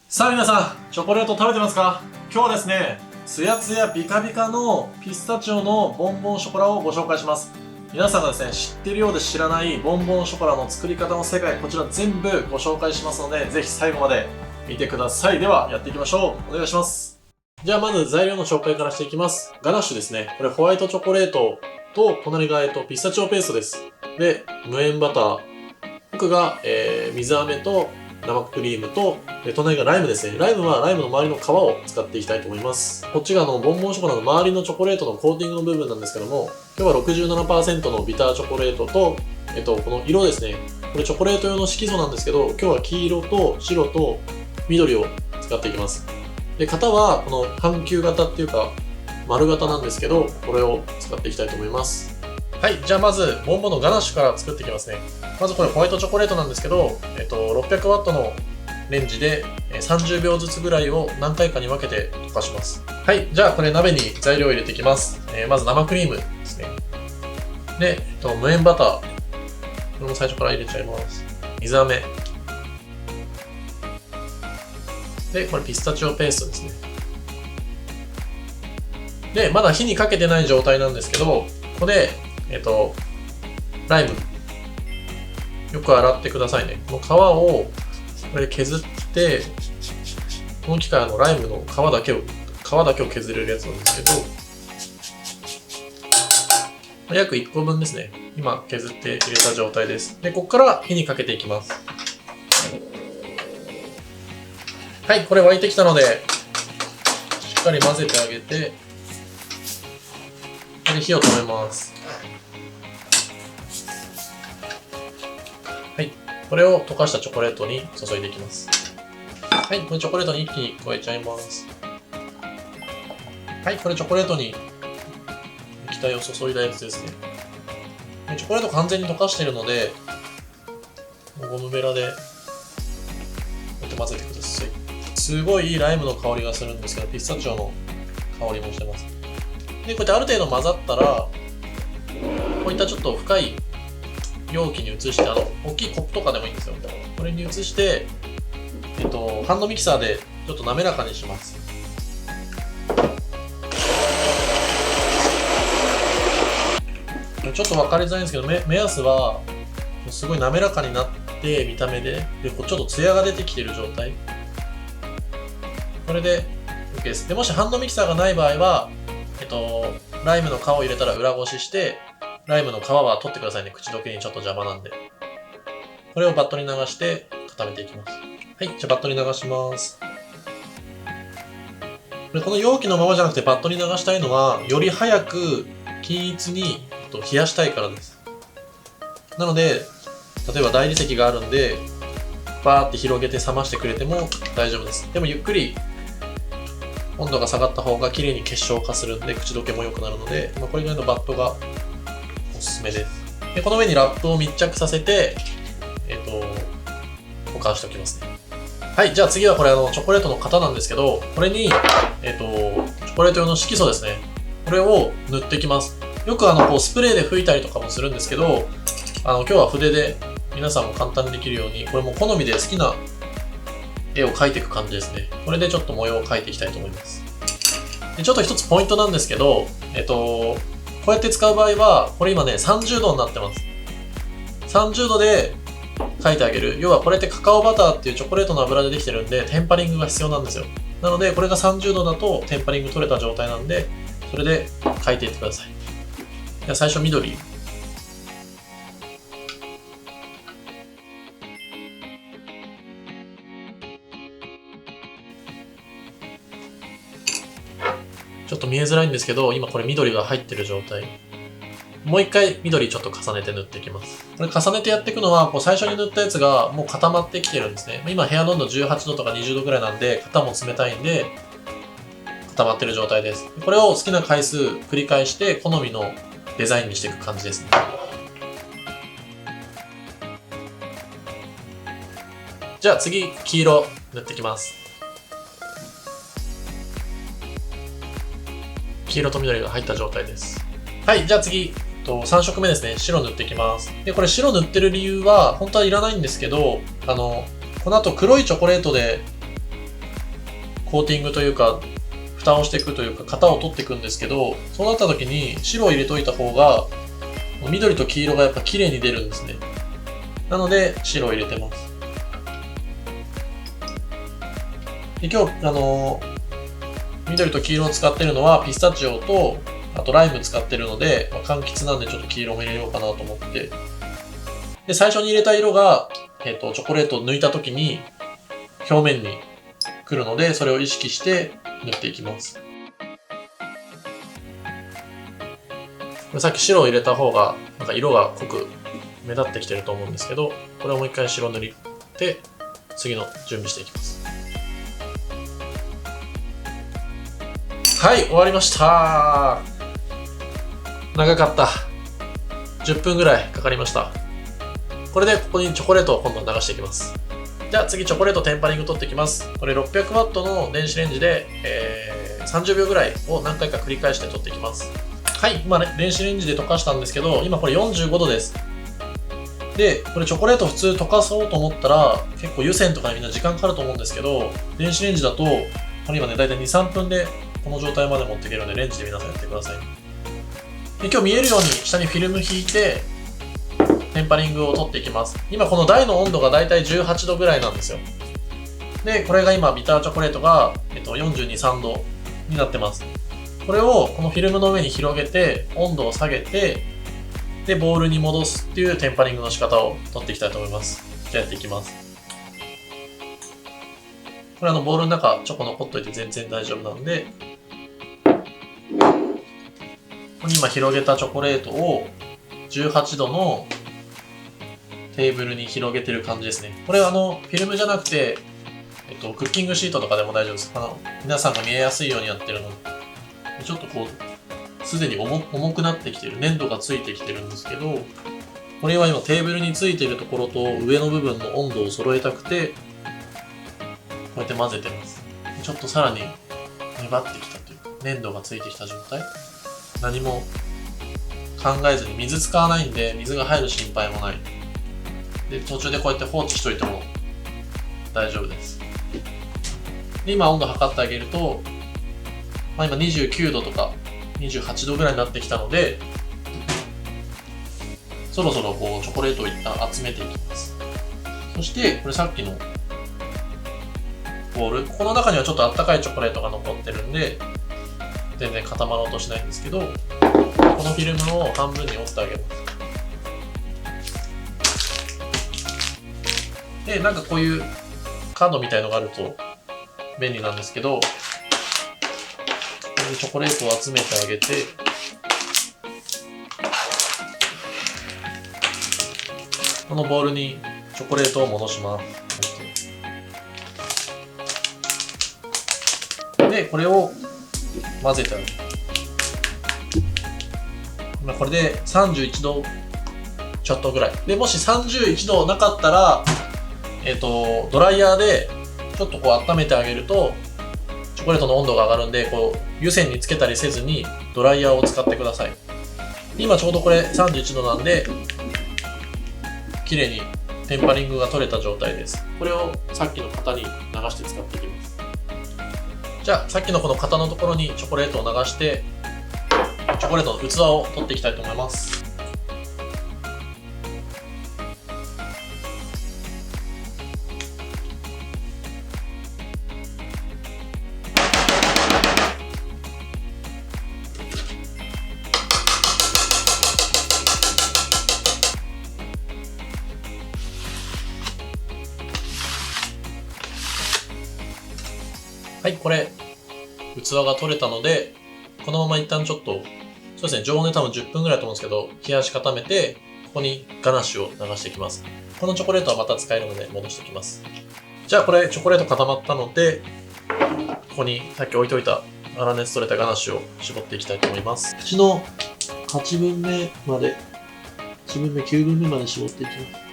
さあ皆さん、チョコレート食べてますか？今日はですね、ツヤツヤビカビカのピスタチオのボンボンショコラをご紹介します。皆さんがですね、知ってるようで知らないボンボンショコラの作り方の世界、こちら全部ご紹介しますので、ぜひ最後まで見てください。では、やっていきましょう。お願いします。じゃあまず材料の紹介からしていきます。ガナッシュですね。これホワイトチョコレートと、隣がピスタチオペーストです。で、無塩バター。奥が、水飴と生クリームと、隣がライムですね。ライムはライムの周りの皮を使っていきたいと思います。こっちがボンボンショコラの周りのチョコレートのコーティングの部分なんですけども、今日は 67% のビターチョコレートと、この色ですね。これチョコレート用の色素なんですけど、今日は黄色と白と緑を使っていきます。で、型はこの半球型っていうか、丸型なんですけど、これを使っていきたいと思います。はい、じゃあまず、ボンボンのガナッシュから作っていきますね。まずこれホワイトチョコレートなんですけど、600W のレンジで30秒ずつぐらいを何回かに分けて溶かします。はい、じゃあこれ鍋に材料を入れていきます。まず生クリームですね。で、無塩バター。これも最初から入れちゃいます。水飴。で、これピスタチオペーストですね。で、まだ火にかけてない状態なんですけど、ここで、ライム。よく洗ってくださいね。この皮をこれ削って、この機械ライムの皮だけを削れるやつなんですけど、約1個分ですね。今削って入れた状態です。で、ここから火にかけていきます。はい、これ沸いてきたので、しっかり混ぜてあげて、で火を止めます。はい、これを溶かしたチョコレートに注いでいきます。はい、これチョコレートに一気に加えちゃいます。はい、これチョコレートに液体を注いだやつですね。チョコレート完全に溶かしているので、ゴムベラでこうやって混ぜてください。すごいいいライムの香りがするんですけど、ピスタチオの香りもしてます。で、こうやってある程度混ざったら、こういったちょっと深い容器に移して、大きいコップとかでもいいんですよ。これに移して、ハンドミキサーでちょっと滑らかにします。ちょっと分かりづらいんですけど、目安は、すごい滑らかになって、見た目で、こうちょっとツヤが出てきている状態。これで OK です。で、もしハンドミキサーがない場合は、ライムの皮を入れたら裏ごしして、ライムの皮は取ってくださいね。口どけにちょっと邪魔なんで。これをバットに流して固めていきます。はい、じゃあバットに流します。この容器のままじゃなくてバットに流したいのは、より早く均一に冷やしたいからです。なので、例えば大理石があるんで、バーって広げて冷ましてくれても大丈夫です。でもゆっくり温度が下がった方が綺麗に結晶化するんで、口どけも良くなるので、これぐらいのバットがおすすめです。で、この上にラップを密着させて、保管しておきますね。はい、じゃあ次はこれチョコレートの型なんですけど、これに、チョコレート用の色素ですね。これを塗っていきます。よくこうスプレーで拭いたりとかもするんですけど、今日は筆で皆さんも簡単にできるように、これも好みで好きな絵を描いていく感じですね。これでちょっと模様を描いていきたいと思います。で、ちょっと一つポイントなんですけど、こうやって使う場合は、これ今ね、30度になってます。30度で描いてあげる。要はこれってカカオバターっていうチョコレートの油でできてるんで、テンパリングが必要なんですよ。なので、これが30度だとテンパリング取れた状態なんで、それで描いていってください。じゃあ最初緑。ちょっと見えづらいんですけど、今これ緑が入ってる状態。もう一回緑ちょっと重ねて塗っていきます。これ重ねてやっていくのは、こう最初に塗ったやつがもう固まってきてるんですね。今部屋の温度18度とか20度ぐらいなんで、型も冷たいんで、固まってる状態です。これを好きな回数繰り返して、好みのデザインにしていく感じですね。じゃあ次、黄色塗っていきます。黄色と緑が入った状態です。はい、じゃあ次、3色目ですね。白塗っていきます。で、これ白塗ってる理由は、本当はいらないんですけど、この後黒いチョコレートでコーティングというか、蓋をしていくというか、型を取っていくんですけど、そうなった時に白を入れといた方が、緑と黄色がやっぱ綺麗に出るんですね。なので、白を入れてます。で今日、緑と黄色を使ってるのはピスタチオと、あとライム使ってるので、柑橘なんでちょっと黄色も入れようかなと思って。で、最初に入れた色が、チョコレートを抜いた時に表面に来るので、それを意識して塗っていきます。これさっき白を入れた方が、なんか色が濃く目立ってきてると思うんですけど、これをもう一回白塗りで、次の準備していきます。はい、終わりました。長かった。10分ぐらいかかりました。これでここにチョコレートを今度流していきます。じゃあ次チョコレートテンパリング取っていきます。これ 600W の電子レンジで、30秒ぐらいを何回か繰り返して取っていきます。はい、今ね、電子レンジで溶かしたんですけど、今これ45度です。で、これチョコレート普通溶かそうと思ったら、結構湯煎とかにみんな時間かかると思うんですけど、電子レンジだと、これ今ね、だいたい2、3分でこの状態まで持っていけるので、レンジで皆さんやってください。で、今日見えるように下にフィルム引いて、テンパリングを取っていきます。今この台の温度がだいたい18度ぐらいなんですよ。で、これが今ビターチョコレートが、42、3度になってます。これをこのフィルムの上に広げて、温度を下げて、で、ボウルに戻すっていうテンパリングの仕方を取っていきたいと思います。じゃあやっていきます。これボウルの中チョコ残っといて全然大丈夫なんで、ここに今広げたチョコレートを18度のテーブルに広げてる感じですね。これフィルムじゃなくて、クッキングシートとかでも大丈夫です。皆さんが見えやすいようにやってるので、ちょっとこう、すでに重くなってきてる、粘土がついてきてるんですけど、これは今テーブルについてるところと上の部分の温度を揃えたくて、こうやって混ぜてます。ちょっとさらに粘ってきたというか、粘土がついてきた状態。何も考えずに、水使わないんで、水が入る心配もない。で、途中でこうやって放置しといても大丈夫です。で、今温度測ってあげると、今29度とか28度ぐらいになってきたので、そろそろこうチョコレートを一旦集めていきます。そして、これさっきのボウル、この中にはちょっとあったかいチョコレートが残ってるんで、全然固まろうとしないんですけど、このフィルムを半分に折ってあげます。で、なんかこういうカードみたいのがあると便利なんですけど、チョコレートを集めてあげて、このボウルにチョコレートを戻します。で、これを混ぜてあげる。これで31度ちょっとぐらい。で、もし31度なかったら、ドライヤーでちょっとこう温めてあげると、チョコレートの温度が上がるんで、こう、湯煎につけたりせずに、ドライヤーを使ってください。今ちょうどこれ31度なんで、綺麗にテンパリングが取れた状態です。これをさっきの型に流して使っていきます。じゃあ、さっきのこの型のところにチョコレートを流して、チョコレートの器を取っていきたいと思います。はい、これ、器が取れたので、このまま一旦ちょっと、そうですね、常温で多分10分ぐらいだと思うんですけど、冷やし固めて、ここにガナッシュを流していきます。このチョコレートはまた使えるので戻していきます。じゃあこれ、チョコレート固まったので、ここにさっき置いといた粗熱取れたガナッシュを絞っていきたいと思います。口の8分目まで、8分目、9分目まで絞っていきます。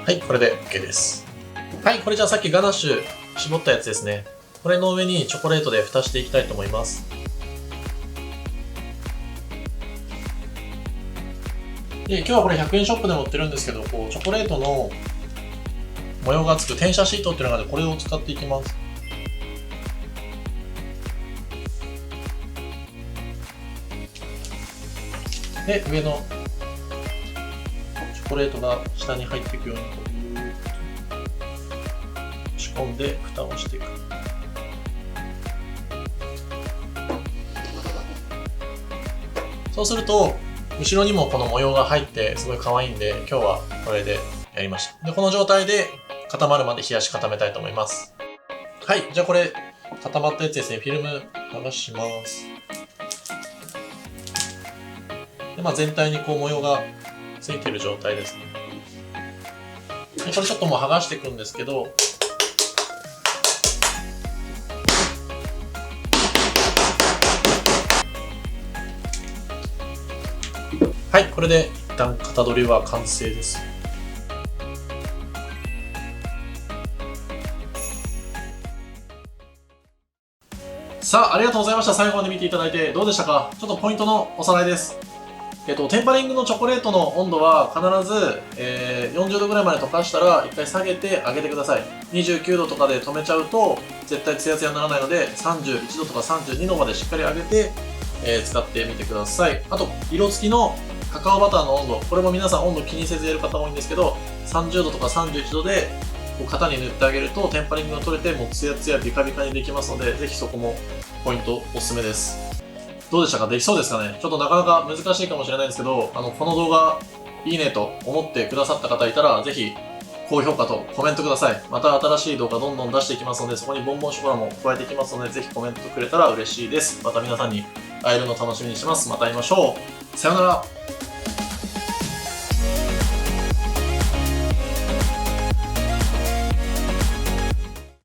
はい、これで OK です。はい、これじゃあさっきガナッシュ絞ったやつですね。これの上にチョコレートで蓋していきたいと思います。で、今日はこれ100円ショップでも売ってるんですけど、こうチョコレートの模様がつく転写シートっていうのがあるので、これを使っていきます。で、上のチョコレートが下に入っていくようにこう押し込んで蓋をしていく。そうすると後ろにもこの模様が入ってすごい可愛いんで、今日はこれでやりました。で、この状態で固まるまで冷やし固めたいと思います。はい、じゃあこれ固まったやつですね、フィルム剥がします。で、全体にこう模様がついてる状態ですね。で、これちょっともう剥がしていくんですけど、はい、これで一旦型取りは完成です。さあ、ありがとうございました。最後まで見ていただいてどうでしたか？ちょっとポイントのおさらいです。テンパリングのチョコレートの温度は必ず、40度ぐらいまで溶かしたら一回下げてあげてください。29度とかで止めちゃうと絶対ツヤツヤにならないので、31度とか32度までしっかり上げて、使ってみてください。あと、色付きのカカオバターの温度、これも皆さん温度気にせずやる方多いんですけど、30度とか31度でこう型に塗ってあげるとテンパリングが取れて、もうツヤツヤビカビカにできますので、ぜひそこもポイントおすすめです。どうでしたか？できそうですかね？ちょっとなかなか難しいかもしれないんですけど、この動画いいねと思ってくださった方いたら、ぜひ高評価とコメントください。また新しい動画どんどん出していきますので、そこにボンボンショコラも加えていきますので、ぜひコメントくれたら嬉しいです。また皆さんに会えるの楽しみにしてます。また会いましょう。さようなら。